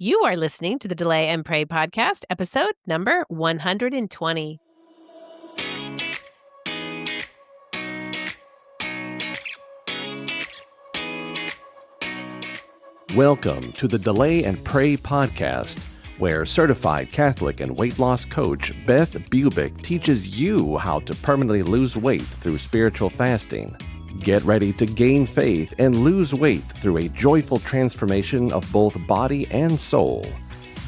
You are listening to the Delay and Pray podcast, episode number 120. Welcome to the Delay and Pray podcast, where certified Catholic and weight loss coach Beth teaches you how to permanently lose weight through spiritual fasting. Get ready to gain faith and lose weight through a joyful transformation of both body and soul.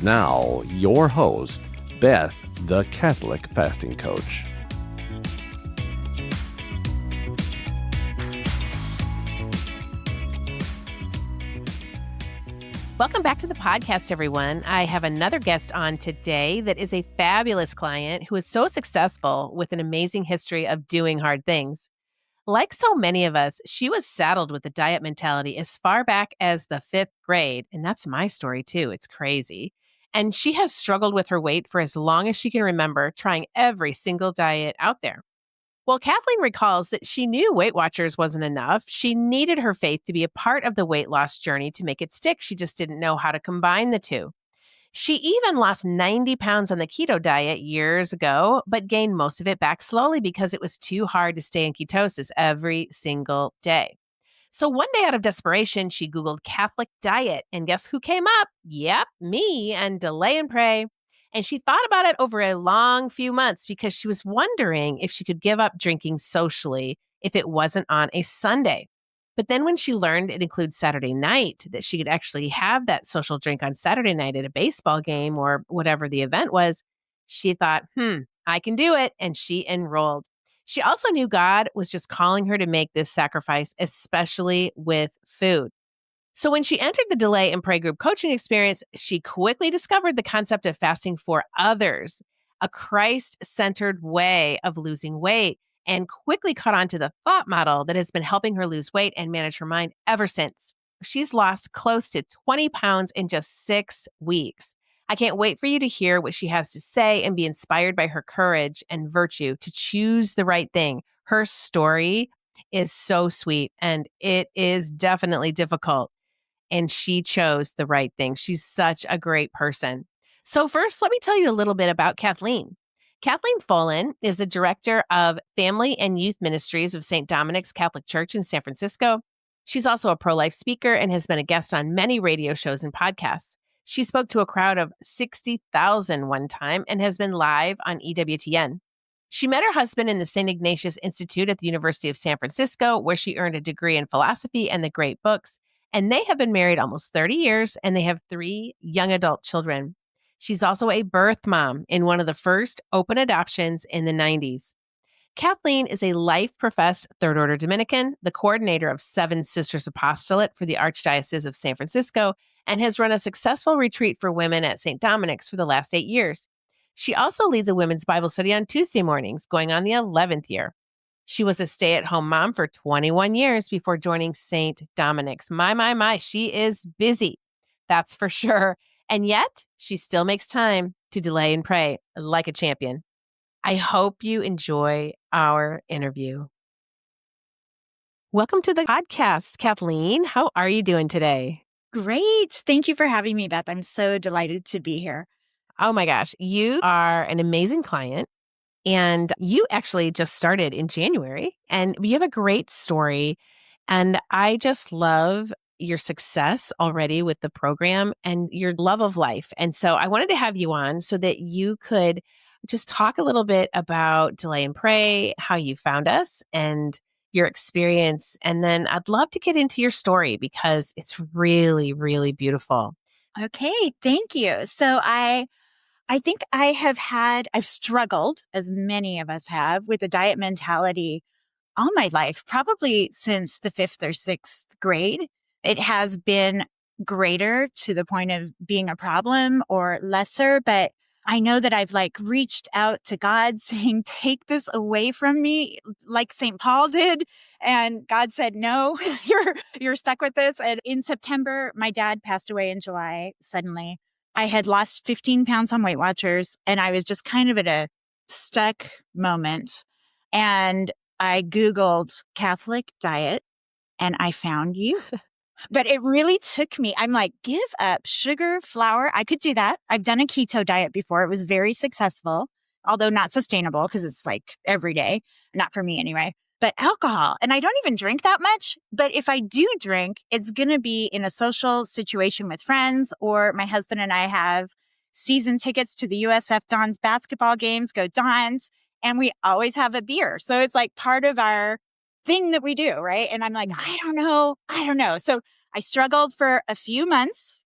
Now, your host, Beth, the Catholic fasting coach. Welcome back to the podcast, everyone. I have another guest on today that is a fabulous client who is so successful with an amazing history of doing hard things. Like so many of us, she was saddled with the diet mentality as far back as the 5th grade. And that's my story too. It's crazy. And she has struggled with her weight for as long as she can remember, trying every single diet out there. Well, Kathleen recalls that she knew Weight Watchers wasn't enough. She needed her faith to be a part of the weight loss journey to make it stick. She just didn't know how to combine the two. She even lost 90 pounds on the keto diet years ago, but gained most of it back slowly because it was too hard to stay in ketosis every single day. So one day out of desperation, she Googled Catholic diet, and guess who came up? Yep, me and Delay and Pray. And she thought about it over a long few months because she was wondering if she could give up drinking socially if it wasn't on a Sunday. But then when she learned it includes Saturday night, that she could actually have that social drink on Saturday night at a baseball game or whatever the event was, she thought, I can do it. And she enrolled. She also knew God was just calling her to make this sacrifice, especially with food. So when she entered the Delay and Pray group coaching experience, she quickly discovered the concept of fasting for others, a Christ-centered way of losing weight, and quickly caught on to the thought model that has been helping her lose weight and manage her mind ever since. She's lost close to 20 pounds in just 6 weeks. I can't wait for you to hear what she has to say and be inspired by her courage and virtue to choose the right thing. Her story is so sweet, and it is definitely difficult. And she chose the right thing. She's such a great person. So first, let me tell you a little bit about Kathleen. Kathleen Folan is the director of Family and Youth Ministries of St. Dominic's Catholic Church in San Francisco. She's also a pro-life speaker and has been a guest on many radio shows and podcasts. She spoke to a crowd of 60,000 one time and has been live on EWTN. She met her husband in the St. Ignatius Institute at the University of San Francisco, where she earned a degree in philosophy and the great books. And they have been married almost 30 years, and they have 3 young adult children. She's also a birth mom in one of the first open adoptions in the 90s. Kathleen is a life-professed Third Order Dominican, the coordinator of Seven Sisters Apostolate for the Archdiocese of San Francisco, and has run a successful retreat for women at St. Dominic's for the last 8 years. She also leads a women's Bible study on Tuesday mornings, going on the 11th year. She was a stay-at-home mom for 21 years before joining St. Dominic's. My, she is busy. That's for sure. And yet, she still makes time to delay and pray like a champion. I hope you enjoy our interview. Welcome to the podcast, Kathleen. How are you doing today? Great. Thank you for having me, Beth. I'm so delighted to be here. Oh my gosh, you are an amazing client. And you actually just started in January, and you have a great story. And I just love your success already with the program and your love of life. And so I wanted to have you on so that you could just talk a little bit about Delay and Pray, how you found us and your experience. And then I'd love to get into your story because it's really, really beautiful. Okay, thank you. So I think I've struggled, as many of us have, with the diet mentality all my life, probably since the 5th or 6th grade. It has been greater to the point of being a problem or lesser, but I know that I've reached out to God saying, take this away from me, like St. Paul did. And God said, no, you're stuck with this. And in September, my dad passed away in July suddenly. I had lost 15 pounds on Weight Watchers, and I was just kind of at a stuck moment. And I Googled Catholic diet, and I found you. But it really took me, I'm like, give up sugar, flour. I could do that. I've done a keto diet before. It was very successful, although not sustainable because it's like every day, not for me anyway. But alcohol, and I don't even drink that much. But if I do drink, it's going to be in a social situation with friends, or my husband and I have season tickets to the USF Dons basketball games, go Dons, and we always have a beer. So it's like part of our thing that we do, right? And I'm like, I don't know. So I struggled for a few months.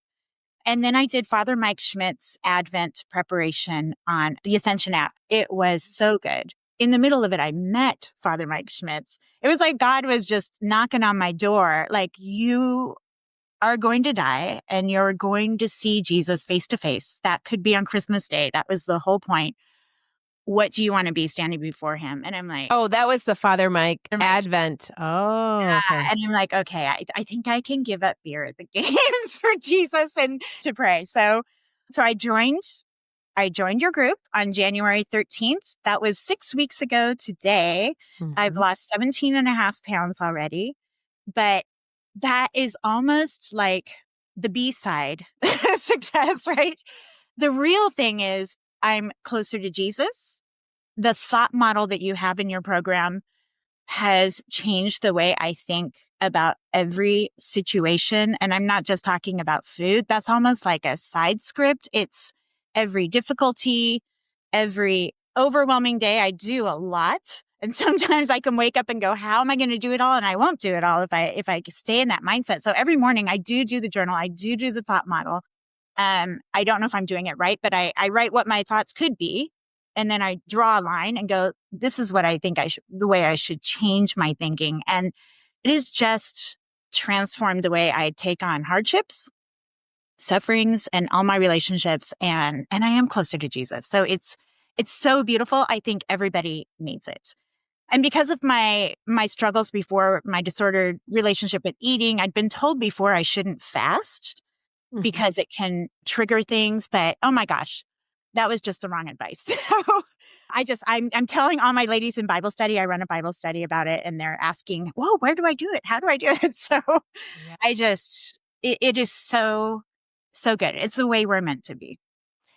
And then I did Father Mike Schmidt's Advent preparation on the Ascension app. It was so good. In the middle of it, I met Father Mike Schmidt's. It was like God was just knocking on my door, like, you are going to die and you're going to see Jesus face to face. That could be on Christmas Day. That was the whole point. What do you want to be standing before him? And I'm like, Oh, that was the Father Mike Advent. Oh, yeah. okay. And I'm like, okay, I think I can give up beer at the games for Jesus and to pray. So I joined your group on January 13th. That was 6 weeks ago today. I've Mhm. lost 17 and a half pounds already, but that is almost like the B side success, right? The real thing is I'm closer to Jesus. The thought model that you have in your program has changed the way I think about every situation. And I'm not just talking about food. That's almost like a side script. It's every difficulty, every overwhelming day. I do a lot. And sometimes I can wake up and go, how am I going to do it all? And I won't do it all if I stay in that mindset. So every morning I do the journal. I do the thought model. I don't know if I'm doing it right, but I write what my thoughts could be. And then I draw a line and go, this is what I think the way I should change my thinking. And it has just transformed the way I take on hardships, sufferings, and all my relationships. And I am closer to Jesus. So it's so beautiful. I think everybody needs it. And because of my struggles before, my disordered relationship with eating, I'd been told before I shouldn't fast Mhm. because it can trigger things. But oh my gosh, that was just the wrong advice. So I'm telling all my ladies in Bible study, I run a Bible study about it, and they're asking, whoa, where do I do it? How do I do it? So Yeah. it is so, so good. It's the way we're meant to be.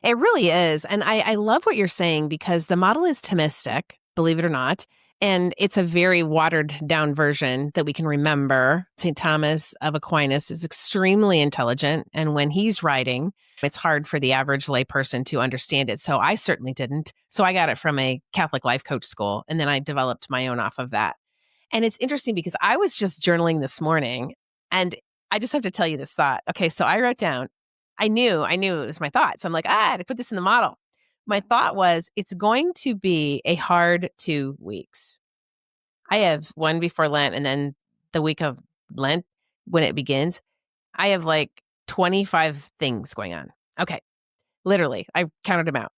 It really is. And I love what you're saying because the model is Thomistic, believe it or not. And it's a very watered down version that we can remember. St. Thomas of Aquinas is extremely intelligent. And when he's writing, it's hard for the average layperson to understand it. So I certainly didn't. So I got it from a Catholic life coach school. And then I developed my own off of that. And it's interesting because I was just journaling this morning and I just have to tell you this thought. Okay, so I wrote down, I knew it was my thought. So I'm like, I had to put this in the model. My thought was, it's going to be a hard 2 weeks. I have one before Lent and then the week of Lent when it begins. I have like 25 things going on. Okay, literally, I counted them out.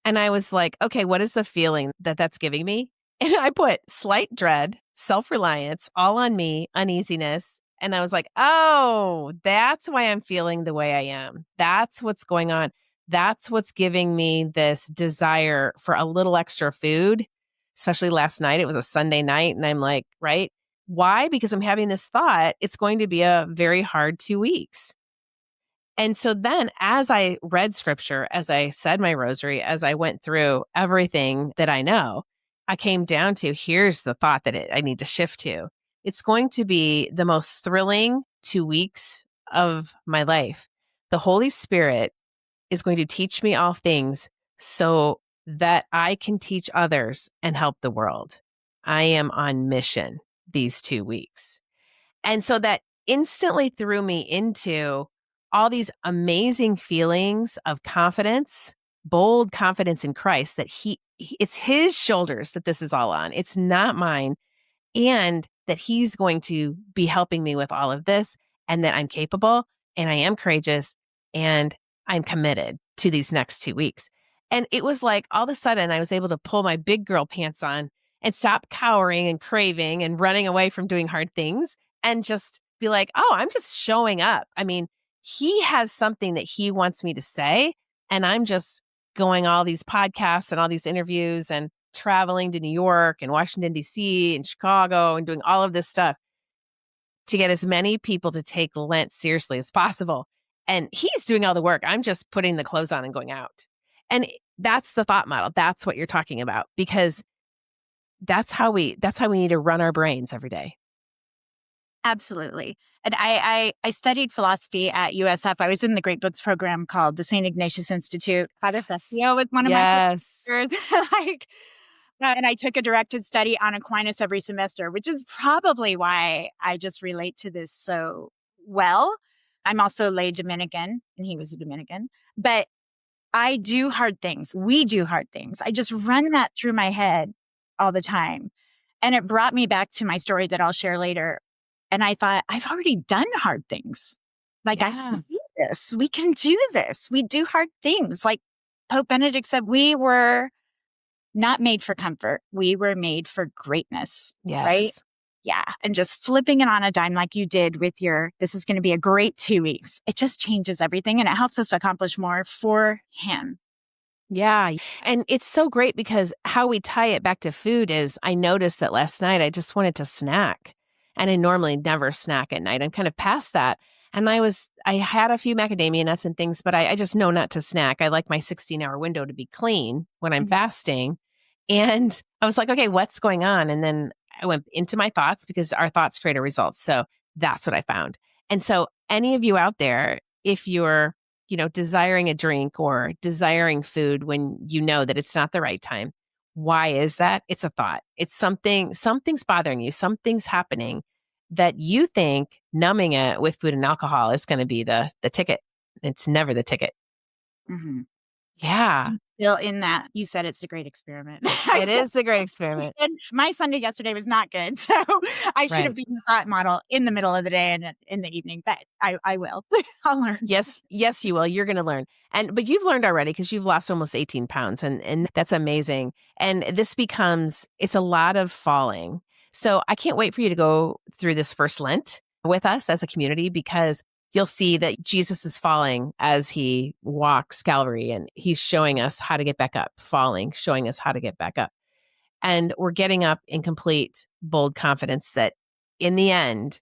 And I was like, okay, what is the feeling that that's giving me? And I put slight dread, self reliance, all on me, uneasiness. And I was like, oh, that's why I'm feeling the way I am. That's what's going on. That's what's giving me this desire for a little extra food, especially last night. It was a Sunday night. And I'm like, right? Why? Because I'm having this thought, it's going to be a very hard 2 weeks. And so then as I read scripture, as I said my rosary, as I went through everything that I know, I came down to here's the thought that I need to shift to. It's going to be the most thrilling 2 weeks of my life. The Holy Spirit is going to teach me all things so that I can teach others and help the world. I am on mission these 2 weeks. And so that instantly threw me into all these amazing feelings of confidence, bold confidence in Christ that it's his shoulders that this is all on. It's not mine. And that he's going to be helping me with all of this and that I'm capable and I am courageous and I'm committed to these next 2 weeks. And it was like all of a sudden I was able to pull my big girl pants on and stop cowering and craving and running away from doing hard things and just be like, oh, I'm just showing up. I mean, he has something that he wants me to say. And I'm just going all these podcasts and all these interviews and traveling to New York and Washington, D.C. and Chicago and doing all of this stuff. to get as many people to take Lent seriously as possible. And he's doing all the work. I'm just putting the clothes on and going out. And that's the thought model. That's what you're talking about, because that's how we need to run our brains every day. Absolutely. And I studied philosophy at USF. I was in the Great Books program called the St. Ignatius Institute. Father Fessio was one of my professors. And I took a directed study on Aquinas every semester, which is probably why I just relate to this so well. I'm also lay Dominican, and he was a Dominican. But I do hard things. We do hard things. I just run that through my head all the time. And it brought me back to my story that I'll share later. And I thought, I've already done hard things. Like, I can do this. We can do this. We do hard things. Like Pope Benedict said, we were not made for comfort. We were made for greatness. Yes. Right? Yeah. And just flipping it on a dime like you did with this is going to be a great 2 weeks. It just changes everything, and it helps us accomplish more for him. Yeah. And it's so great because how we tie it back to food is, I noticed that last night I just wanted to snack. And I normally never snack at night. I'm kind of past that. And I had a few macadamia nuts and things, but I just know not to snack. I like my 16-hour window to be clean when I'm fasting. And I was like, okay, what's going on? And then I went into my thoughts, because our thoughts create a result. So that's what I found. And so any of you out there, if you're, desiring a drink or desiring food when you know that it's not the right time, why is that? It's a thought. It's something's bothering you. Something's happening that you think numbing it with food and alcohol is going to be the ticket. It's never the ticket. Mm-hmm. Yeah. Still in that, you said it's a great experiment. It is the great experiment. And my Sunday yesterday was not good. So I should have been the thought model in the middle of the day and in the evening, but I will. I'll learn. Yes, you will. You're going to learn. But you've learned already, because you've lost almost 18 pounds, and that's amazing. And this it's a lot of falling. So I can't wait for you to go through this first Lent with us as a community, because you'll see that Jesus is falling as he walks Calvary, and he's showing us how to get back up, falling, showing us how to get back up. And we're getting up in complete, bold confidence that in the end,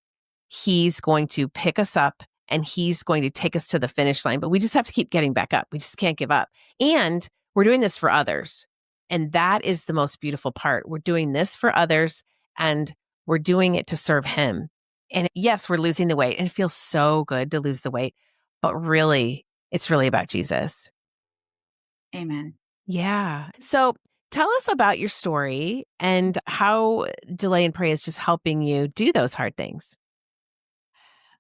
he's going to pick us up and he's going to take us to the finish line. But we just have to keep getting back up. We just can't give up. And we're doing this for others. And that is the most beautiful part. We're doing this for others, and we're doing it to serve him. And yes, we're losing the weight, and it feels so good to lose the weight, but really, it's really about Jesus. Amen. Yeah. So tell us about your story and how Delay and Pray is just helping you do those hard things.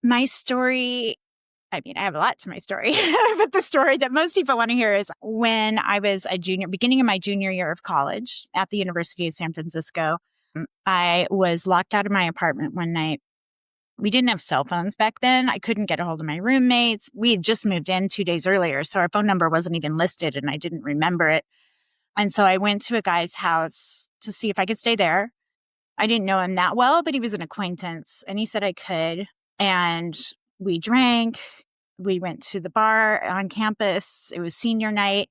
My story, I have a lot to my story, but the story that most people want to hear is when I was beginning of my junior year of college at the University of San Francisco. I was locked out of my apartment one night. We didn't have cell phones back then. I couldn't get a hold of my roommates. We had just moved in 2 days earlier, so our phone number wasn't even listed, and I didn't remember it. And so I went to a guy's house to see if I could stay there. I didn't know him that well, but he was an acquaintance, and he said I could. And we drank. We went to the bar on campus. It was senior night,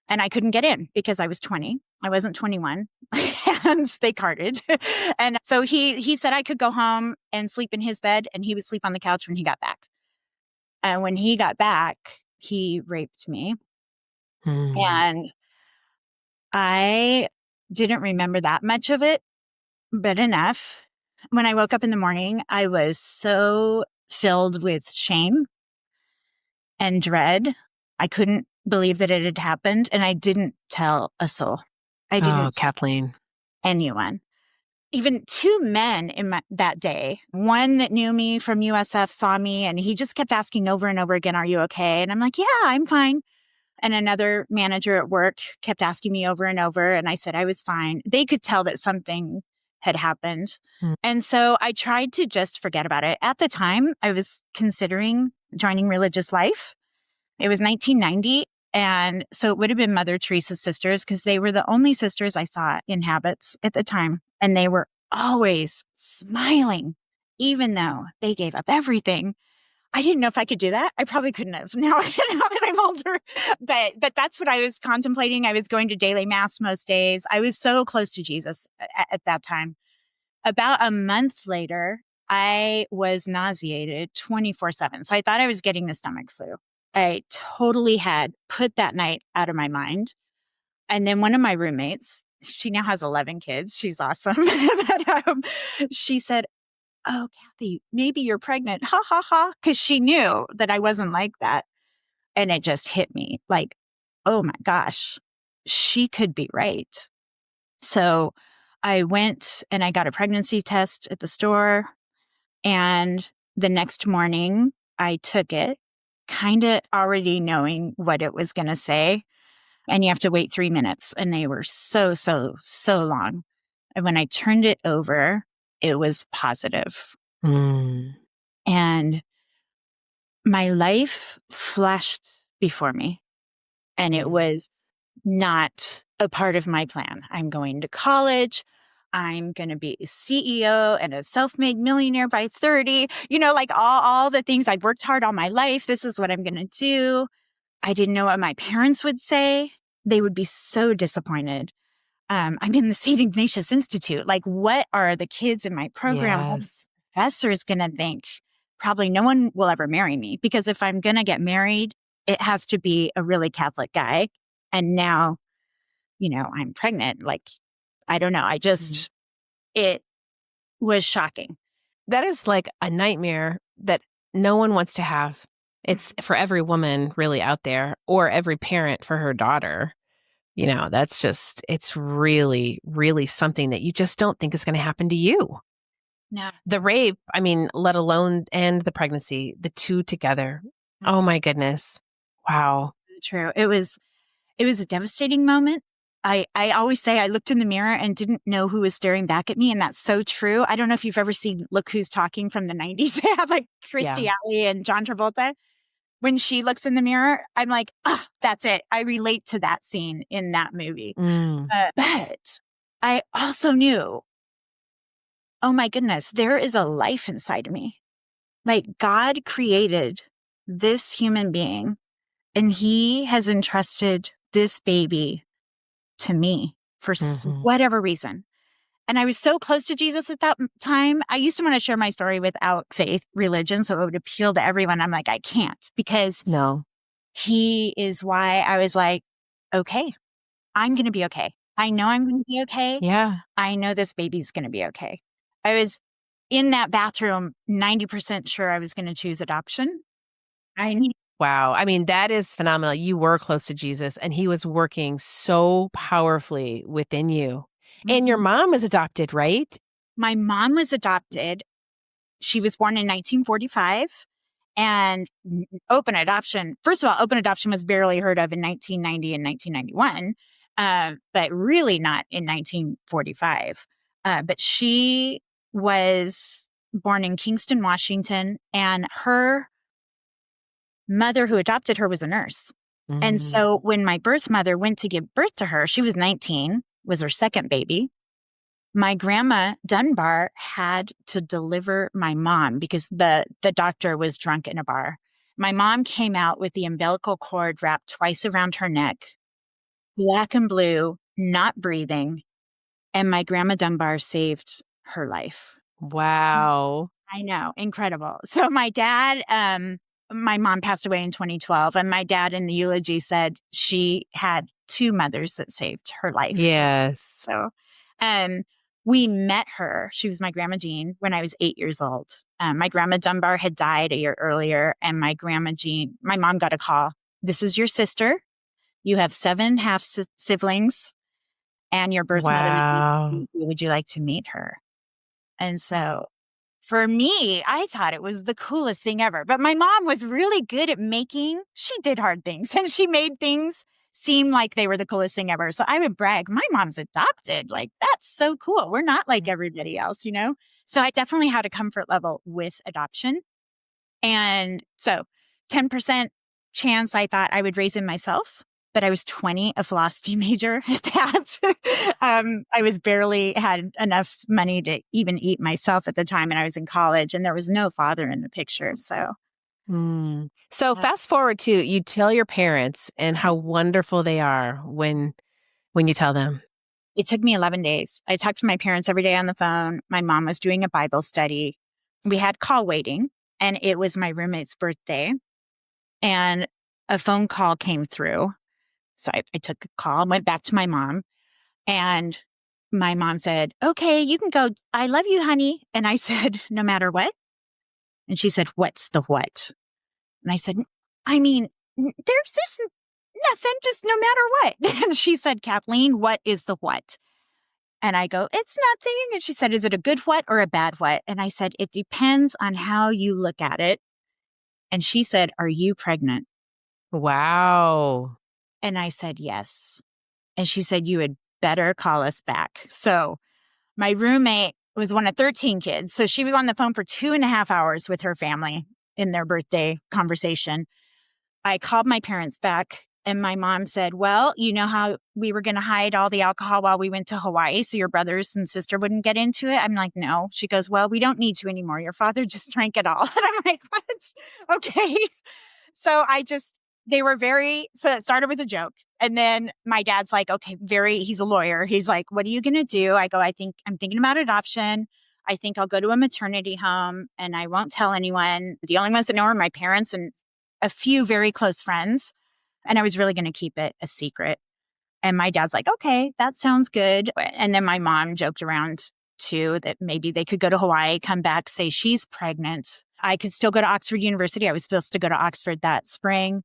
and I couldn't get in because I was 20. I wasn't 21, and they carded. And so he said I could go home and sleep in his bed, and he would sleep on the couch when he got back. And when he got back, he raped me. And I didn't remember that much of it, but enough. When I woke up in the morning, I was so filled with shame and dread. I couldn't believe that it had happened, and I didn't tell a soul. I didn't Kathleen. tell anyone. Even 2 men that day, one that knew me from USF saw me, and he just kept asking over and over again, "Are you okay?" And I'm like, "Yeah, I'm fine." And another manager at work kept asking me over and over, and I said I was fine. They could tell that something had happened. And so I tried to just forget about it. At the time, I was considering joining religious life. It was 1990. And so it would have been Mother Teresa's sisters, because they were the only sisters I saw in habits at the time. And they were always smiling, even though they gave up everything. I didn't know if I could do that. I probably couldn't have now that I'm older. But that's what I was contemplating. I was going to daily mass most days. I was so close to Jesus at that time. About a month later, I was nauseated 24/7. So I thought I was getting the stomach flu. I totally had put that night out of my mind. And then one of my roommates, she now has 11 kids. She's awesome. But, she said, "Oh, Kathy, maybe you're pregnant." Ha ha ha. Because she knew that I wasn't like that. And it just hit me like, oh my gosh, she could be right. So I went and I got a pregnancy test at the store. And the next morning I took it, kind of already knowing what it was going to say. And you have to wait 3 minutes. And they were so, so, so long. And when I turned it over, it was positive. Mm. And my life flashed before me. And it was not a part of my plan. I'm going to college. I'm going to be a CEO and a self-made millionaire by 30. Like all the things I'd worked hard all my life. This is what I'm going to do. I didn't know what my parents would say. They would be so disappointed. I'm in the St. Ignatius Institute. Like, what are the kids in my program? What are Yes. the professors going to think? Probably no one will ever marry me, because if I'm going to get married, it has to be a really Catholic guy. And now, I'm pregnant. Like, I don't know. It was shocking. That is like a nightmare that no one wants to have. It's for every woman really out there, or every parent for her daughter. That's just, it's really, really something that you just don't think is going to happen to you. No. The rape, I mean, let alone, and the pregnancy, the two together. Oh my goodness. Wow. True. It was a devastating moment. I always say I looked in the mirror and didn't know who was staring back at me. And that's so true. I don't know if you've ever seen Look Who's Talking from the 90s. They had like Christy Alley and John Travolta. When she looks in the mirror, I'm like, that's it. I relate to that scene in that movie. But I also knew, oh my goodness, there is a life inside of me. Like, God created this human being, and he has entrusted this baby to me for whatever reason. And I was so close to Jesus at that time. I used to want to share my story without faith, religion, so it would appeal to everyone. I'm like, I can't, because No. he is why I was like, okay, I'm going to be okay. I know I'm going to be okay. Yeah. I know this baby's going to be okay. I was in that bathroom 90% sure I was going to choose adoption. Wow. I mean, that is phenomenal. You were close to Jesus, and he was working so powerfully within you. And your mom was adopted, right? My mom was adopted. She was born in 1945. And open adoption, first of all, open adoption was barely heard of in 1990 and 1991, but really not in 1945. But she was born in Kingston, Washington, and her mother who adopted her was a nurse. And so when my birth mother went to give birth to her, she was 19, was her second baby. My grandma Dunbar had to deliver my mom because the doctor was drunk in a bar. My mom came out with the umbilical cord wrapped twice around her neck, black and blue, not breathing. And my grandma Dunbar saved her life. Wow. I know. Incredible. So my dad, my mom passed away in 2012, and my dad in the eulogy said she had two mothers that saved her life. Yes. So, we met her. She was my grandma Jean when I was 8 years old. My grandma Dunbar had died a year earlier, and my grandma Jean, my mom got a call. This is your sister. You have 7 half siblings, and your birth mother. Would you like to meet her? And so for me, I thought it was the coolest thing ever. But my mom was really good at she did hard things, and she made things seem like they were the coolest thing ever. So I would brag, my mom's adopted. Like, that's so cool. We're not like everybody else, So I definitely had a comfort level with adoption. And so 10% chance I thought I would raise him myself. But I was 20, a philosophy major at that. I was barely had enough money to even eat myself at the time. And I was in college, and there was no father in the picture. So, fast forward to, you tell your parents, and how wonderful they are when you tell them. It took me 11 days. I talked to my parents every day on the phone. My mom was doing a Bible study. we had call waiting, and it was my roommate's birthday, and a phone call came through. So I took a call, went back to my mom, and my mom said, "Okay, you can go. I love you, honey." And I said, "No matter what?" And she said, "What's the what?" And I said, "I mean, there's this nothing, just no matter what." And she said, "Kathleen, what is the what?" And I go, "It's nothing." And she said, "Is it a good what or a bad what?" And I said, "It depends on how you look at it." And she said, "Are you pregnant?" Wow. And I said, "Yes." And she said, "You had better call us back." So my roommate was one of 13 kids. So she was on the phone for 2.5 hours with her family in their birthday conversation. I called my parents back, and my mom said, "Well, you know how we were going to hide all the alcohol while we went to Hawaii so your brothers and sister wouldn't get into it?" I'm like, "No." She goes, "Well, we don't need to anymore. Your father just drank it all." And I'm like, "What?" Okay. So they were so it started with a joke. And then my dad's like, okay, he's a lawyer. He's like, "What are you going to do?" I go, I'm thinking about adoption. I think I'll go to a maternity home and I won't tell anyone. The only ones that know are my parents and a few very close friends. And I was really going to keep it a secret. And my dad's like, "Okay, that sounds good." And then my mom joked around too that maybe they could go to Hawaii, come back, say she's pregnant. I could still go to Oxford University. I was supposed to go to Oxford that spring.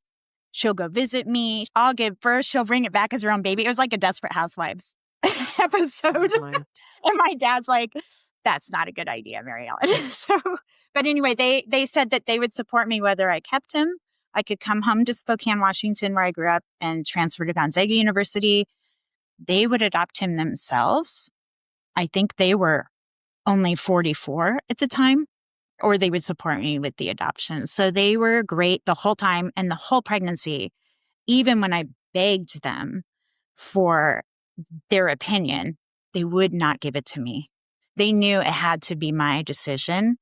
She'll go visit me. I'll give birth. She'll bring it back as her own baby. It was like a Desperate Housewives episode. Oh my. And my dad's like, "That's not a good idea, Mary Ellen." But anyway, they said that they would support me whether I kept him. I could come home to Spokane, Washington, where I grew up, and transfer to Gonzaga University. They would adopt him themselves. I think they were only 44 at the time, or they would support me with the adoption. So they were great the whole time and the whole pregnancy, even when I begged them for their opinion, they would not give it to me. They knew it had to be my decision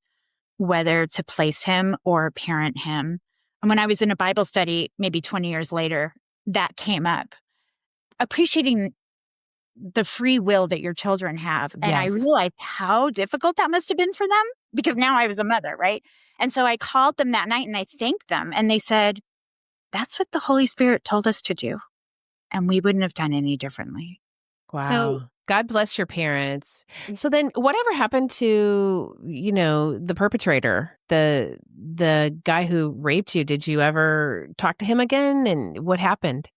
whether to place him or parent him. And when I was in a Bible study, maybe 20 years later, that came up. Appreciating the free will that your children have. And I Yes. realized how difficult that must have been for them because now I was a mother, right? And so I called them that night and I thanked them. And they said, "That's what the Holy Spirit told us to do. And we wouldn't have done any differently." So Wow. God bless your parents. So then whatever happened to, the perpetrator, the guy who raped you? Did you ever talk to him again? And what happened?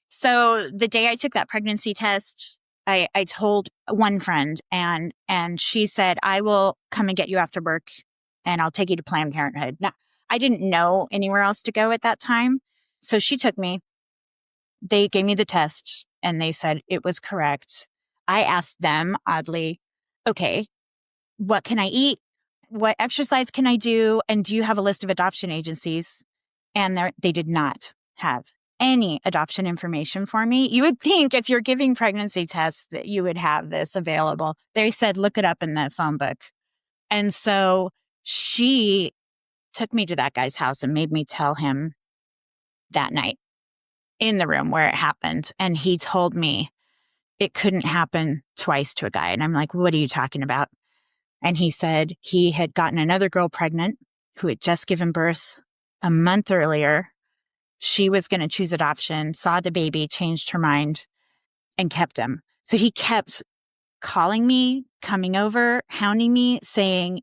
So the day I took that pregnancy test, I told one friend and she said, "I will come and get you after work and I'll take you to Planned Parenthood." Now, I didn't know anywhere else to go at that time. So she took me. They gave me the test and they said it was correct. I asked them, oddly, "Okay, what can I eat? What exercise can I do? And do you have a list of adoption agencies?" And they did not have any adoption information for me. You would think if you're giving pregnancy tests that you would have this available. They said, "Look it up in the phone book." And so she took me to that guy's house and made me tell him that night in the room where it happened. And he told me it couldn't happen twice to a guy. And I'm like, "What are you talking about?" And he said he had gotten another girl pregnant who had just given birth a month earlier. She was going to choose adoption, saw the baby, changed her mind, and kept him. So he kept calling me, coming over, hounding me, saying,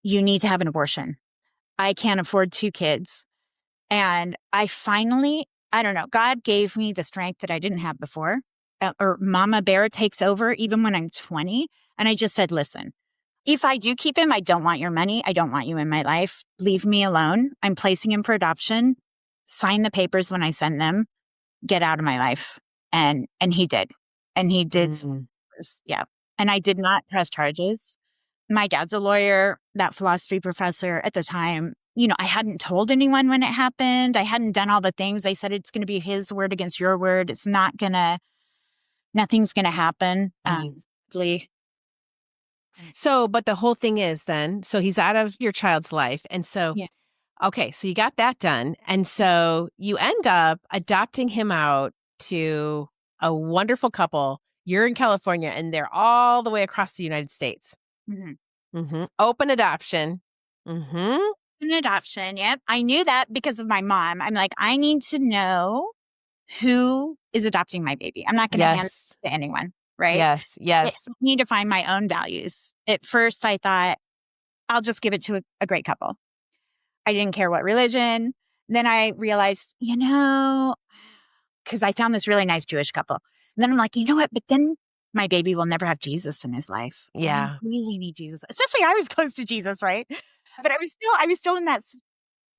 "You need to have an abortion. I can't afford 2 kids." And I finally, I don't know, God gave me the strength that I didn't have before, or Mama Bear takes over even when I'm 20. And I just said, "Listen, if I do keep him, I don't want your money. I don't want you in my life. Leave me alone. I'm placing him for adoption. Sign the papers when I send them. Get out of my life." And he did. And he did. Mm. Yeah. And I did not press charges. My dad's a lawyer, that philosophy professor at the time. I hadn't told anyone when it happened. I hadn't done all the things. I said, it's going to be his word against your word. Nothing's going to happen. Sadly. So, but the whole thing is then, so he's out of your child's life. And so, Yeah. okay, so you got that done. And so you end up adopting him out to a wonderful couple. You're in California and they're all the way across the United States. Mhm. Open adoption. Mm-hmm. An adoption. Yep. I knew that because of my mom. I'm like, I need to know who is adopting my baby. I'm not going to hand Yes. it to anyone. Right. Yes. I Yes. need to find my own values. At first, I thought I'll just give it to a great couple. I didn't care what religion. Then I realized, because I found this really nice Jewish couple. And then I'm like, you know what? But then my baby will never have Jesus in his life. And I Yeah. really need Jesus. Especially I was close to Jesus, right? But I was still in that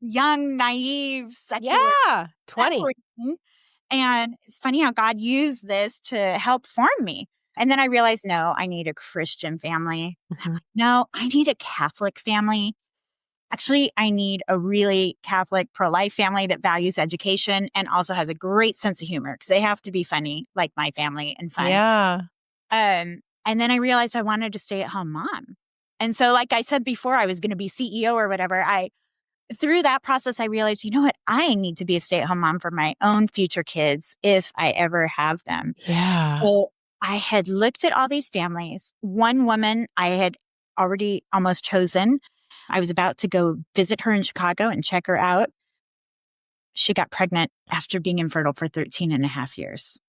young, naive, secular Yeah. 20. separation. And it's funny how God used this to help form me. And then I realized, no, I need a Christian family. Mhm. No, I need a Catholic family. Actually, I need a really Catholic pro-life family that values education and also has a great sense of humor because they have to be funny, like my family, and fun. Yeah. And then I realized I wanted to stay at home mom. And so, like I said before, I was going to be CEO or whatever. Through that process, I realized, you know what? I need to be a stay-at-home mom for my own future kids if I ever have them. Yeah. So I had looked at all these families. One woman I had already almost chosen. I was about to go visit her in Chicago and check her out. She got pregnant after being infertile for 13 and a half years.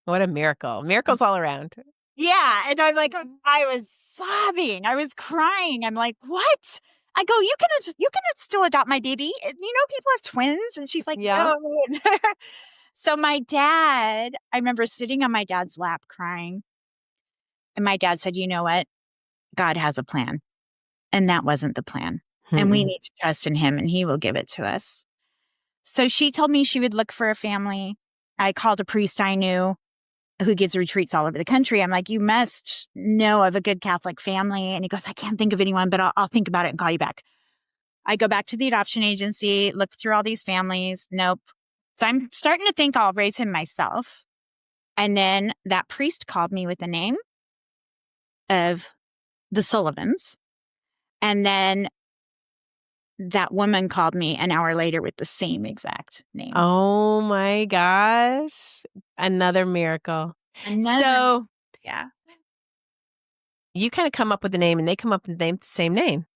What a miracle. Miracles all around. Yeah. And I'm like, I was sobbing. I was crying. I'm like, what? I go, you can still adopt my baby. People have twins. And she's like, Yeah. no. So my dad, I remember sitting on my dad's lap crying. And my dad said, you know what? God has a plan. And that wasn't the plan. And we need to trust in him and he will give it to us. So she told me she would look for a family. I called a priest I knew who gives retreats all over the country. I'm like, you must know of a good Catholic family. And he goes, I can't think of anyone, but I'll think about it and call you back. I go back to the adoption agency, look through all these families. Nope. So I'm starting to think I'll raise him myself. And then that priest called me with the name of the Sullivans. And then that woman called me an hour later with the same exact name. Oh my gosh. Another miracle. So yeah. you kind of come up with a name and they come up with the same name.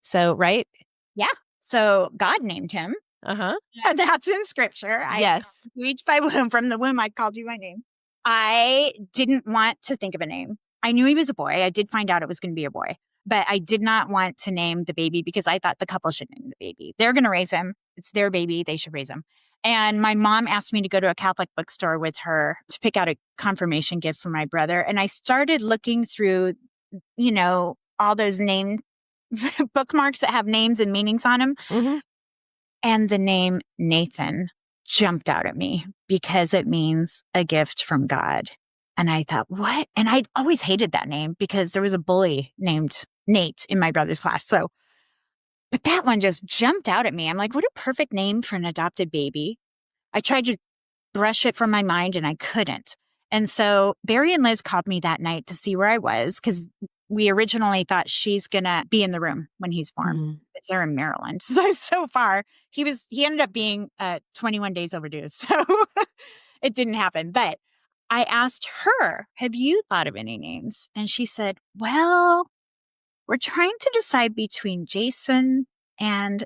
So, right? Yeah. So God named him. Uh-huh. And that's in scripture. Yes. Each by womb, from the womb, I called you by name. I didn't want to think of a name. I knew he was a boy. I did find out it was going to be a boy, but I did not want to name the baby because I thought the couple should name the baby. They're going to raise him. It's their baby. They should raise him. And my mom asked me to go to a Catholic bookstore with her to pick out a confirmation gift for my brother. And I started looking through, all those name bookmarks that have names and meanings on them. Mm-hmm. And the name Nathan jumped out at me because it means a gift from God. And I thought, what? And I'd always hated that name because there was a bully named Nate in my brother's class. But that one just jumped out at me. I'm like, what a perfect name for an adopted baby. I tried to brush it from my mind and I couldn't. And so Barry and Liz called me that night to see where I was because we originally thought she's going to be in the room when he's born. Mm-hmm. It's there in Maryland. So far, he ended up being 21 days overdue. So it didn't happen. But I asked her, have you thought of any names? And she said, well, we're trying to decide between Jason and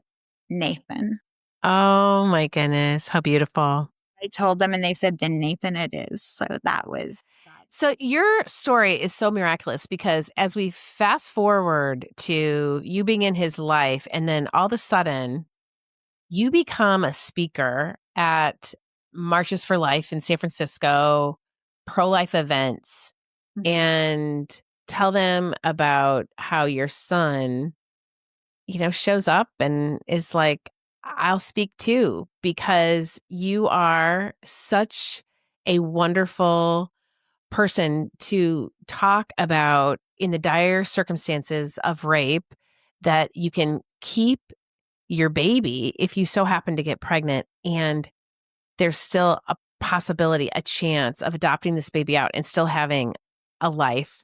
Nathan. Oh my goodness. How beautiful. I told them and they said, then Nathan it is. So that was. So your story is so miraculous because as we fast forward to you being in his life and then all of a sudden you become a speaker at Marches for Life in San Francisco, pro-life events, and tell them about how your son, shows up and is like, I'll speak too, because you are such a wonderful person to talk about in the dire circumstances of rape that you can keep your baby if you so happen to get pregnant and there's still a possibility, a chance of adopting this baby out and still having a life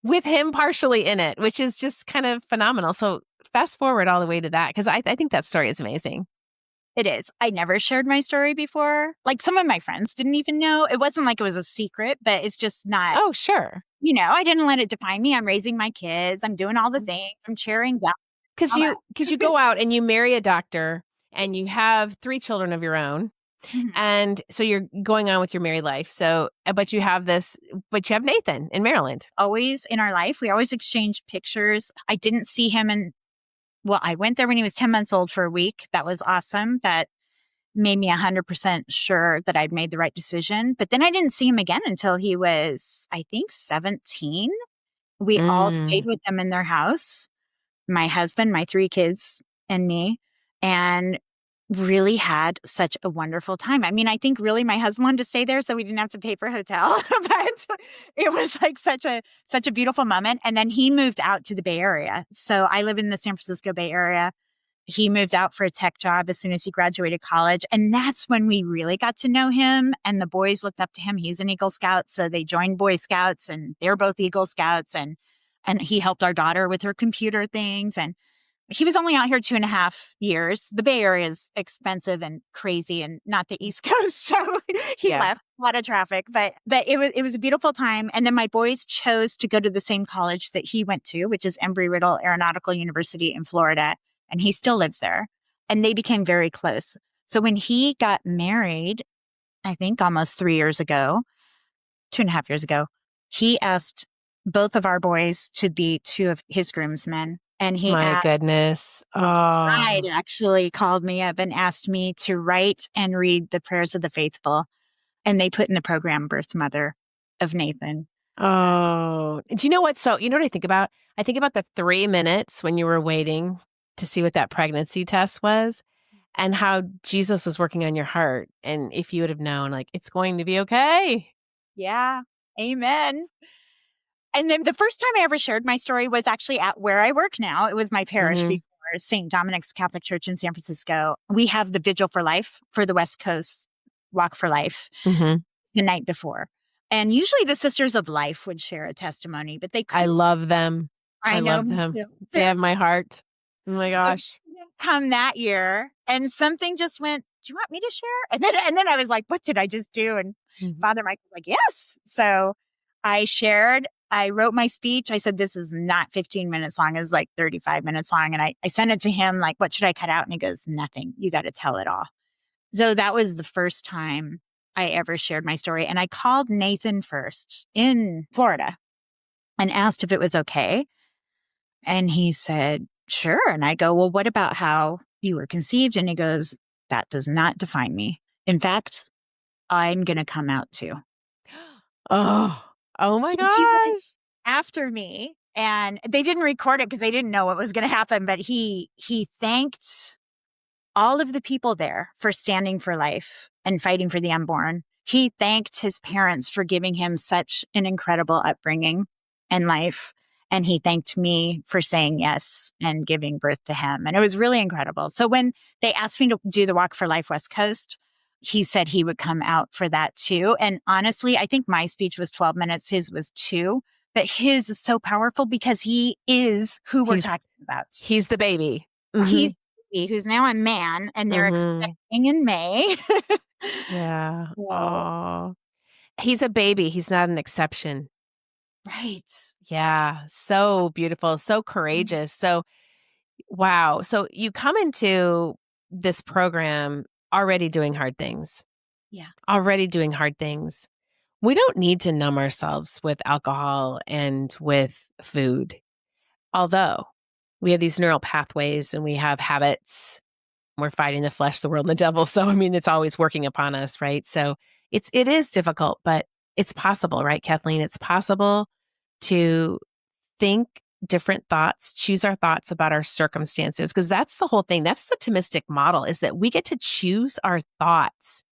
with him partially in it, which is just kind of phenomenal. So fast forward all the way to that because I think that story is amazing. It is. I never shared my story before. Like some of my friends didn't even know. It wasn't like it was a secret, but it's just not, Oh, sure. I didn't let it define me. I'm raising my kids. I'm doing all the things. I'm cheering God. Because you go out and you marry a doctor and you have 3 children of your own. Mhm. And so you're going on with your married life. So, but you have Nathan in Maryland. Always in our life, we always exchange pictures. I didn't see him well, I went there when he was 10 months old for a week. That was awesome. That made me 100% sure that I'd made the right decision. But then I didn't see him again until he was, I think, 17. We all stayed Mm. with them in their house, my husband, my 3 kids, and me, and really had such a wonderful time. I mean, I think really my husband wanted to stay there so we didn't have to pay for a hotel, but it was like such a beautiful moment. And then he moved out to the Bay Area. So I live in the San Francisco Bay Area. He moved out for a tech job as soon as he graduated college. And that's when we really got to know him. And the boys looked up to him. He's an Eagle Scout. So they joined Boy Scouts and they're both Eagle Scouts. And he helped our daughter with her computer things. And he was only out here 2.5 years. The Bay Area is expensive and crazy and not the East Coast. So he Yeah. left, a lot of traffic, but it was a beautiful time. And then my boys chose to go to the same college that he went to, which is Embry-Riddle Aeronautical University in Florida. And he still lives there. And they became very close. So when he got married, I think almost 3 years ago, 2.5 years ago, he asked both of our boys to be 2 of his groomsmen. And he My asked goodness. his bride Oh, actually called me up and asked me to write and read the prayers of the faithful. And they put in the program birth mother of Nathan. oh. Do you know what? So, you know what I think about? I think about the 3 minutes when you were waiting to see what that pregnancy test was and how Jesus was working on your heart. And if you would have known, like, it's going to be okay. Yeah. Amen. And then the first time I ever shared my story was actually at where I work now. It was my parish Mhm. before, St. Dominic's Catholic Church in San Francisco. We have the Vigil for Life for the West Coast Walk for Life Mhm. the night before. And usually the Sisters of Life would share a testimony, but they I couldn't. love them. I I know. love Me them. too. They have my heart. Oh my So gosh. she didn't come that year, and something just went, "Do you want me to share?" And then I was like, "What did I just do?" And Mhm. Father Mike was like, "Yes." So I shared. I wrote my speech. I said, "This is not 15 minutes long. It's like 35 minutes long." And I sent it to him, like, "What should I cut out?" And he goes, "Nothing. You got to tell it all." So that was the first time I ever shared my story. And I called Nathan first in Florida and asked if it was okay. And he said, "Sure." And I go, "Well, what about how you were conceived?" And he goes, "That does not define me. In fact, I'm going to come out too." Oh. Oh my So he went gosh. after me and they didn't record it because they didn't know what was going to happen. But he thanked all of the people there for standing for life and fighting for the unborn. He thanked his parents for giving him such an incredible upbringing and life. And he thanked me for saying yes and giving birth to him. And it was really incredible. So when they asked me to do the Walk for Life West Coast, he said he would come out for that too. And honestly, I think my speech was 12 minutes, his was 2. But his is so powerful because he is who we're He's talking about. he's the baby. Mhm. He's who's now a man, and they're Mhm. expecting in May. Yeah. So Oh. He's a baby. He's not an exception. right. Yeah. So beautiful, so Mhm. courageous. So wow. So you come into this program already doing hard things. Yeah. Already doing hard things. We don't need to numb ourselves with alcohol and with food. Although we have these neural pathways and we have habits. We're fighting the flesh, the world, and the devil. So I mean, it's always working upon us, right? So it is difficult, but it's possible, right, Kathleen? It's possible to think different thoughts, choose our thoughts about our circumstances, because that's the whole thing. That's the Thomistic model, is that we get to choose our thoughts.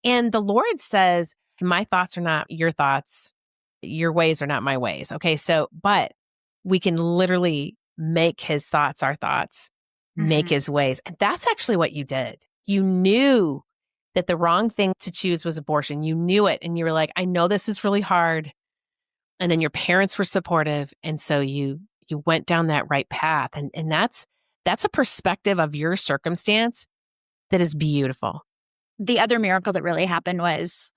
And the Lord says, my thoughts are not your thoughts. Your ways are not my ways. Okay. So, but we can literally make his thoughts our thoughts, make Mhm. his ways. And that's actually what you did. You knew that the wrong thing to choose was abortion. You knew it. And you were like, I know this is really hard. And then your parents were supportive. And so you went down that right path. And that's a perspective of your circumstance That is beautiful. The other miracle that really happened was,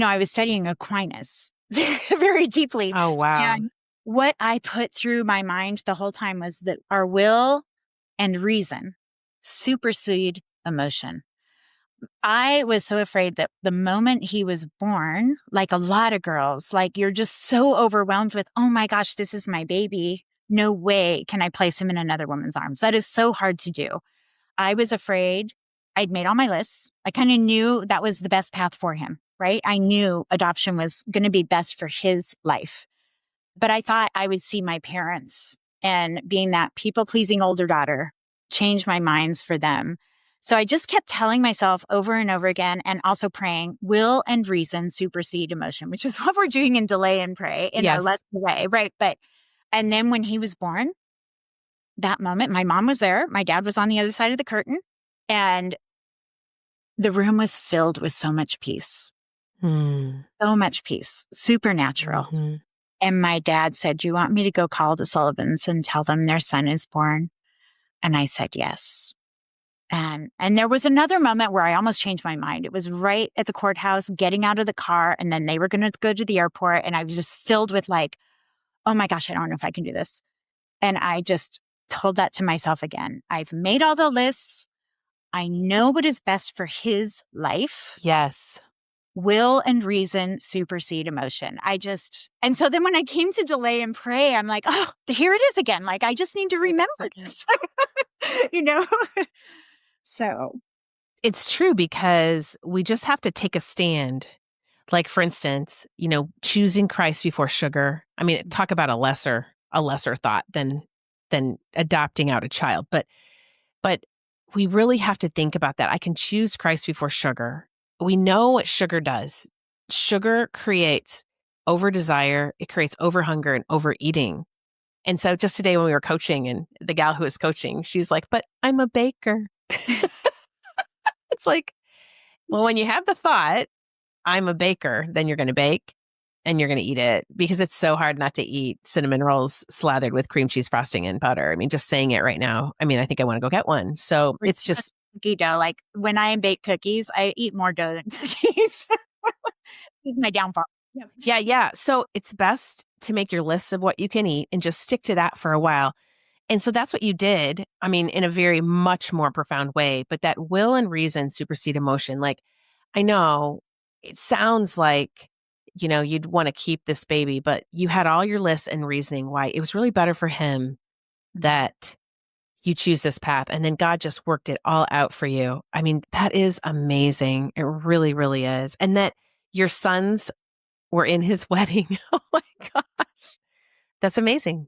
I was studying Aquinas very deeply. Oh, wow. And what I put through my mind the whole time was that our will and reason supersede emotion. I was so afraid that the moment he was born, like a lot of girls, like you're just so overwhelmed with, oh my gosh, this is my baby. No way can I place him in another woman's arms. That is so hard to do. I was afraid. I'd made all my lists. I kind of knew that was the best path for him, right? I knew adoption was going to be best for his life. But I thought I would see my parents and being that people-pleasing older daughter change my minds for them. So I just kept telling myself over and over again, and also praying, will and reason supersede emotion, which is what we're doing in Delay and Pray in the Let's Delay, right? And then when he was born, that moment, my mom was there, my dad was on the other side of the curtain, and the room was filled with so much peace. So much peace, supernatural. Mm-hmm. And my dad said, do you want me to go call the Sullivans and tell them their son is born? And I said, yes. And there was another moment where I almost changed my mind. It was right at the courthouse, getting out of the car, and then they were going to go to the airport. And I was just filled with like, oh my gosh, I don't know if I can do this. And I just told that to myself again. I've made all the lists. I know what is best for his life. Yes. Will and reason supersede emotion. And so then when I came to Delay and Pray, I'm like, oh, here it is again. Like, I just need to remember this, So It's true, because we just have to take a stand. Like, for instance, choosing Christ before sugar. I mean, talk about a lesser thought than adopting out a child. But we really have to think about that. I can choose Christ before sugar. We know what sugar does. Sugar creates over desire. It creates over hunger and overeating. And so just today when we were coaching, and the gal who was coaching, she's like, but I'm a baker. It's like, well, when you have the thought, I'm a baker, then you're going to bake and you're going to eat it, because it's so hard not to eat cinnamon rolls slathered with cream cheese frosting and butter. I mean, just saying it right now. I mean, I think I want to go get one. So it's just cookie dough. Like when I bake cookies, I eat more dough than cookies. This is my downfall. Yeah. So it's best to make your list of what you can eat and just stick to that for a while. And so that's what you did. I mean, in a very much more profound way, but that will and reason supersede emotion. Like, I know it sounds like, you'd want to keep this baby, but you had all your lists and reasoning why it was really better for him that you choose this path. And then God just worked it all out for you. I mean, that is amazing. It really, really is. And that your sons were in his wedding. Oh my gosh. That's amazing.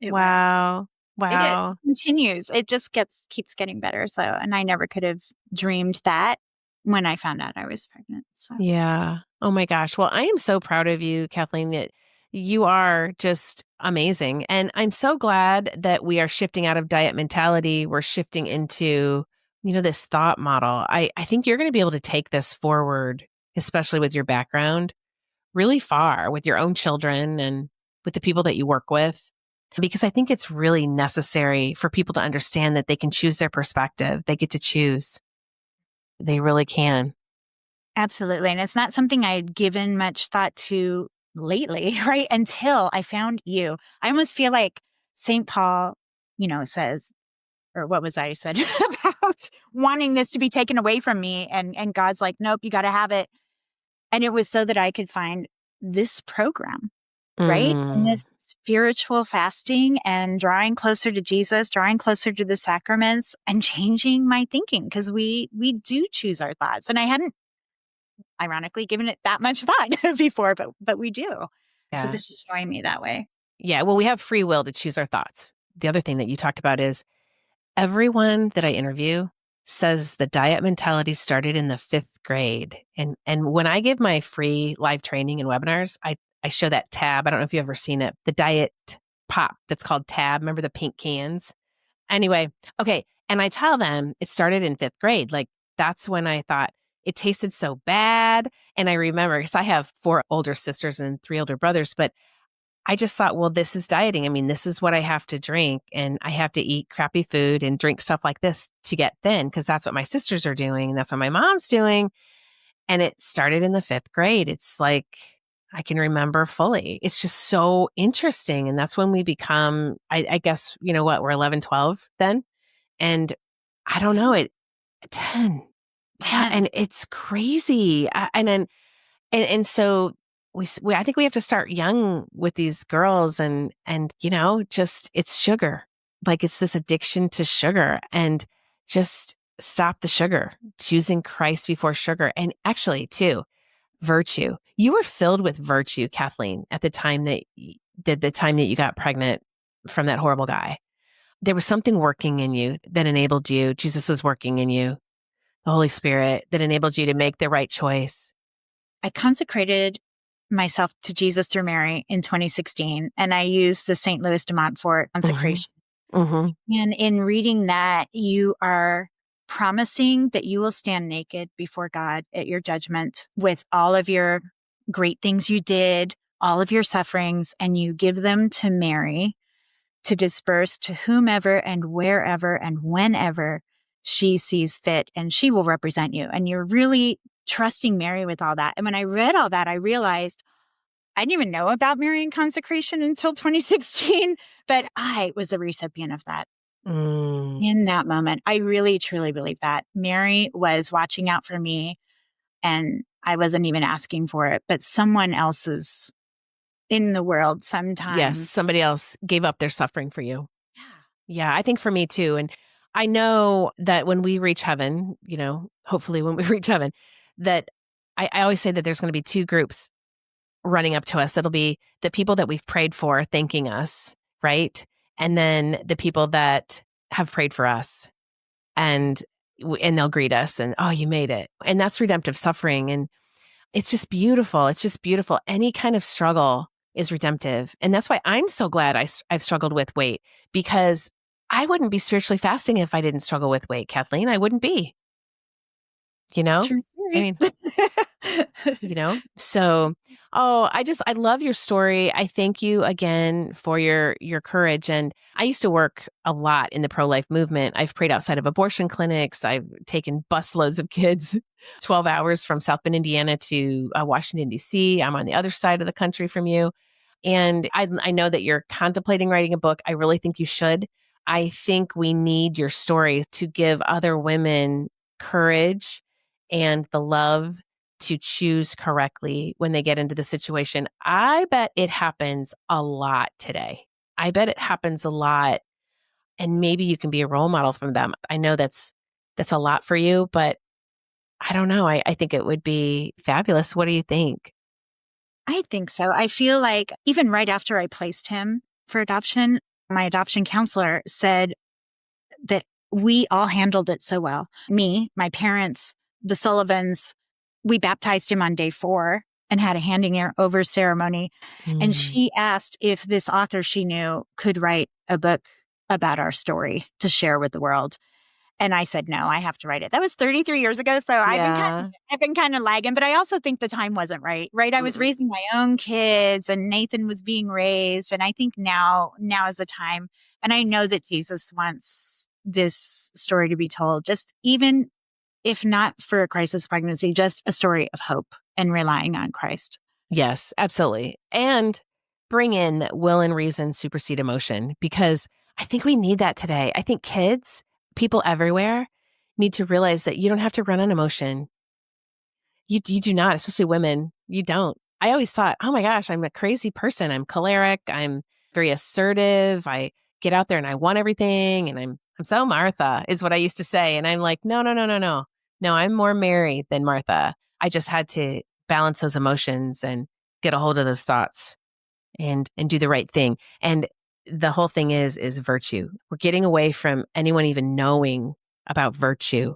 Wow. It continues. It just keeps getting better. So, and I never could have dreamed that when I found out I was pregnant. So. Yeah. Oh my gosh. Well, I am so proud of you, Kathleen, that you are just amazing. And I'm so glad that we are shifting out of diet mentality. We're shifting into, this thought model. I think you're going to be able to take this forward, especially with your background, really far with your own children and with the people that you work with. Because I think it's really necessary for people to understand that they can choose their perspective. They get to choose. They really can. Absolutely. And it's not something I'd given much thought to lately, right? Until I found you. I almost feel like St. Paul, says, or what was I said about wanting this to be taken away from me. And God's like, nope, you got to have it. And it was so that I could find this program, right? And this spiritual fasting and drawing closer to Jesus, drawing closer to the sacraments, and changing my thinking, because we do choose our thoughts. And I hadn't, ironically, given it that much thought before, but we do. Yeah. So this is showing me that way. Yeah. Well, we have free will to choose our thoughts. The other thing that you talked about is everyone that I interview says the diet mentality started in the 5th grade. And when I give my free live training and webinars, I show that tab. I don't know if you've ever seen it, the diet pop that's called Tab. Remember the pink cans? Anyway, okay. And I tell them it started in 5th grade. Like, that's when I thought it tasted so bad. And I remember, because I have 4 older sisters and 3 older brothers, but I just thought, well, this is dieting. I mean, this is what I have to drink, and I have to eat crappy food and drink stuff like this to get thin, because that's what my sisters are doing. And that's what my mom's doing. And it started in the 5th grade. It's like, I can remember fully. It's just so interesting. And that's when we become, I guess, you know what, we're 11, 12 then. And I don't know, 10. Yeah. 10. And it's crazy. And so I think we have to start young with these girls, and, just, it's sugar. Like, it's this addiction to sugar, and just stop the sugar, choosing Christ before sugar. And actually too, virtue. You were filled with virtue, Kathleen, at the time that you got pregnant from that horrible guy. There was something working in you that enabled you. Jesus was working in you, the Holy Spirit, that enabled you to make the right choice. I consecrated myself to Jesus through Mary in 2016, and I used the St. Louis de Montfort consecration. Mm-hmm. And in reading that, you are promising that you will stand naked before God at your judgment with all of your great things you did, all of your sufferings, and you give them to Mary to disperse to whomever and wherever and whenever she sees fit, and she will represent you. And you're really trusting Mary with all that. And when I read all that, I realized I didn't even know about Marian consecration until 2016, but I was the recipient of that. In that moment. I really, truly believe that Mary was watching out for me, and I wasn't even asking for it, but someone else's in the world sometimes. Yes, somebody else gave up their suffering for you. Yeah. Yeah, I think for me too. And I know that when we reach heaven, hopefully when we reach heaven, that I always say that there's going to be 2 groups running up to us. It'll be the people that we've prayed for, thanking us, right? And then the people that have prayed for us, and they'll greet us, and, oh, you made it. And that's redemptive suffering. And it's just beautiful. It's just beautiful. Any kind of struggle is redemptive. And that's why I'm so glad I've struggled with weight, because I wouldn't be spiritually fasting if I didn't struggle with weight, Kathleen. I wouldn't be, True I mean, so, I love your story. I thank you again for your courage. And I used to work a lot in the pro-life movement. I've prayed outside of abortion clinics. I've taken busloads of kids 12 hours from South Bend, Indiana to Washington, D.C. I'm on the other side of the country from you. And I know that you're contemplating writing a book. I really think you should. I think we need your story to give other women courage and the love to choose correctly when they get into the situation. I bet it happens a lot today. I bet it happens a lot. And maybe you can be a role model from them. I know that's a lot for you, but I don't know. I think it would be fabulous. What do you think? I think so. I feel like even right after I placed him for adoption, my adoption counselor said that we all handled it so well. Me, my parents, the Sullivans, we baptized him on day 4 and had a handing over ceremony. And she asked if this author she knew could write a book about our story to share with the world. And I said, no, I have to write it. That was 33 years ago. So Yeah. I've been kind of lagging, but I also think the time wasn't right. I was raising my own kids, and Nathan was being raised. And I think now is the time. And I know that Jesus wants this story to be told, just even if not for a crisis pregnancy, just a story of hope and relying on Christ. Yes, absolutely. And bring in that will and reason supersede emotion, because I think we need that today. I think kids, people everywhere, need to realize that you don't have to run on emotion. You do not, especially women. You don't. I always thought, oh my gosh, I'm a crazy person. I'm choleric. I'm very assertive. I get out there and I want everything. And I'm so Martha is what I used to say. And I'm like, no. No, I'm more Mary than Martha. I just had to balance those emotions and get a hold of those thoughts and do the right thing. And the whole thing is virtue. We're getting away from anyone even knowing about virtue.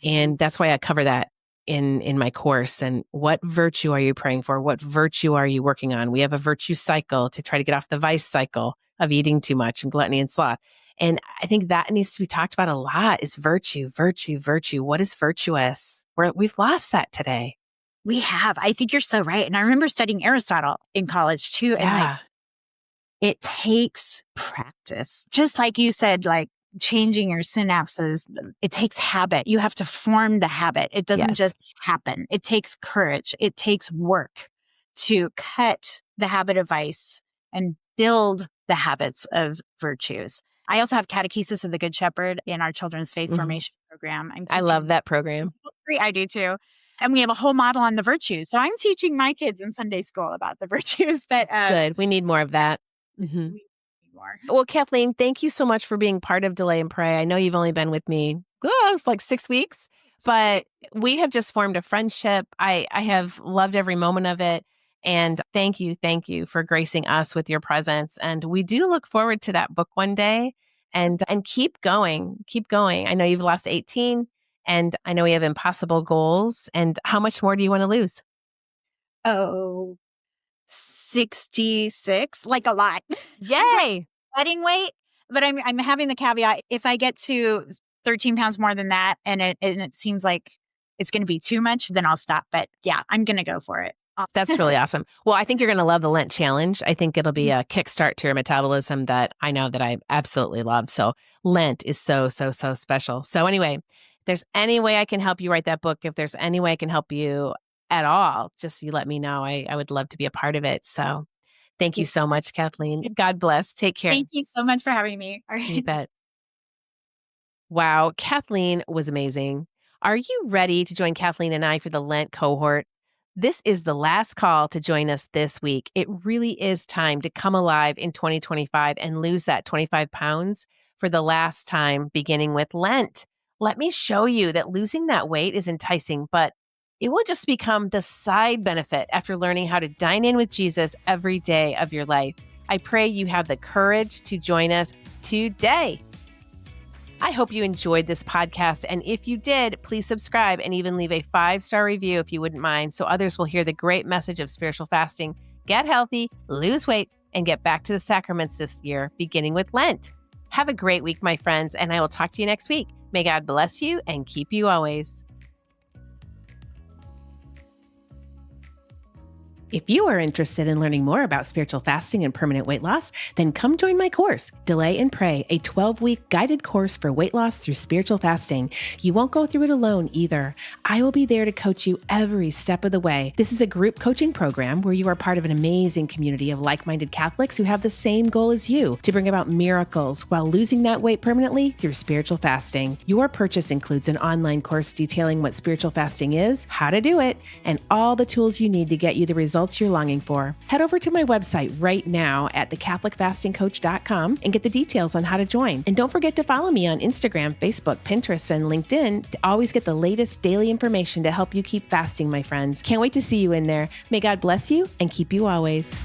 And that's why I cover that in my course. And what virtue are you praying for? What virtue are you working on? We have a virtue cycle to try to get off the vice cycle of eating too much and gluttony and sloth. And I think that needs to be talked about a lot, is virtue. What is virtuous? We've lost that today. We have. I think you're so right. And I remember studying Aristotle in college too. And Yeah. it takes practice. Just like you said, like changing your synapses, it takes habit. You have to form the habit. It doesn't Yes. just happen. It takes courage. It takes work to cut the habit of vice and build the habits of virtues. I also have Catechesis of the Good Shepherd in our children's faith formation program. I love that program. I do too. And we have a whole model on the virtues. So I'm teaching my kids in Sunday school about the virtues. But Good. We need more of that. we need more. Well, Kathleen, thank you so much for being part of Delay and Pray. I know you've only been with me, it's like 6 weeks, but we have just formed a friendship. I have loved every moment of it. And thank you for gracing us with your presence. And we do look forward to that book one day and keep going. I know you've lost 18 and I know we have impossible goals. And how much more do you want to lose? 66, like a lot. Yay. Wedding weight. But I'm having the caveat, if I get to 13 pounds more than that and it seems like it's going to be too much, then I'll stop. But yeah, I'm going to go for it. That's really awesome. Well, I think you're going to love the Lent challenge. I think it'll be a kickstart to your metabolism that I know that I absolutely love. So Lent is so special. So anyway, if there's any way I can help you write that book, if there's any way I can help you at all, just you let me know. I would love to be a part of it. So thank you so much, Kathleen. God bless. Take care. Thank you so much for having me. All right. You bet. Wow. Kathleen was amazing. Are you ready to join Kathleen and I for the Lent cohort? This is the last call to join us this week. It really is time to come alive in 2025 and lose that 25 pounds for the last time, beginning with Lent. Let me show you that losing that weight is enticing, but it will just become the side benefit after learning how to dine in with Jesus every day of your life. I pray you have the courage to join us today. I hope you enjoyed this podcast. And if you did, please subscribe and even leave a 5-star review if you wouldn't mind, so others will hear the great message of spiritual fasting. Get healthy, lose weight, and get back to the sacraments this year, beginning with Lent. Have a great week, my friends, and I will talk to you next week. May God bless you and keep you always. If you are interested in learning more about spiritual fasting and permanent weight loss, then come join my course, Delay and Pray, a 12-week guided course for weight loss through spiritual fasting. You won't go through it alone either. I will be there to coach you every step of the way. This is a group coaching program where you are part of an amazing community of like-minded Catholics who have the same goal as you, to bring about miracles while losing that weight permanently through spiritual fasting. Your purchase includes an online course detailing what spiritual fasting is, how to do it, and all the tools you need to get you the results you're longing for. Head over to my website right now at thecatholicfastingcoach.com and get the details on how to join. And don't forget to follow me on Instagram, Facebook, Pinterest, and LinkedIn to always get the latest daily information to help you keep fasting, my friends. Can't wait to see you in there. May God bless you and keep you always.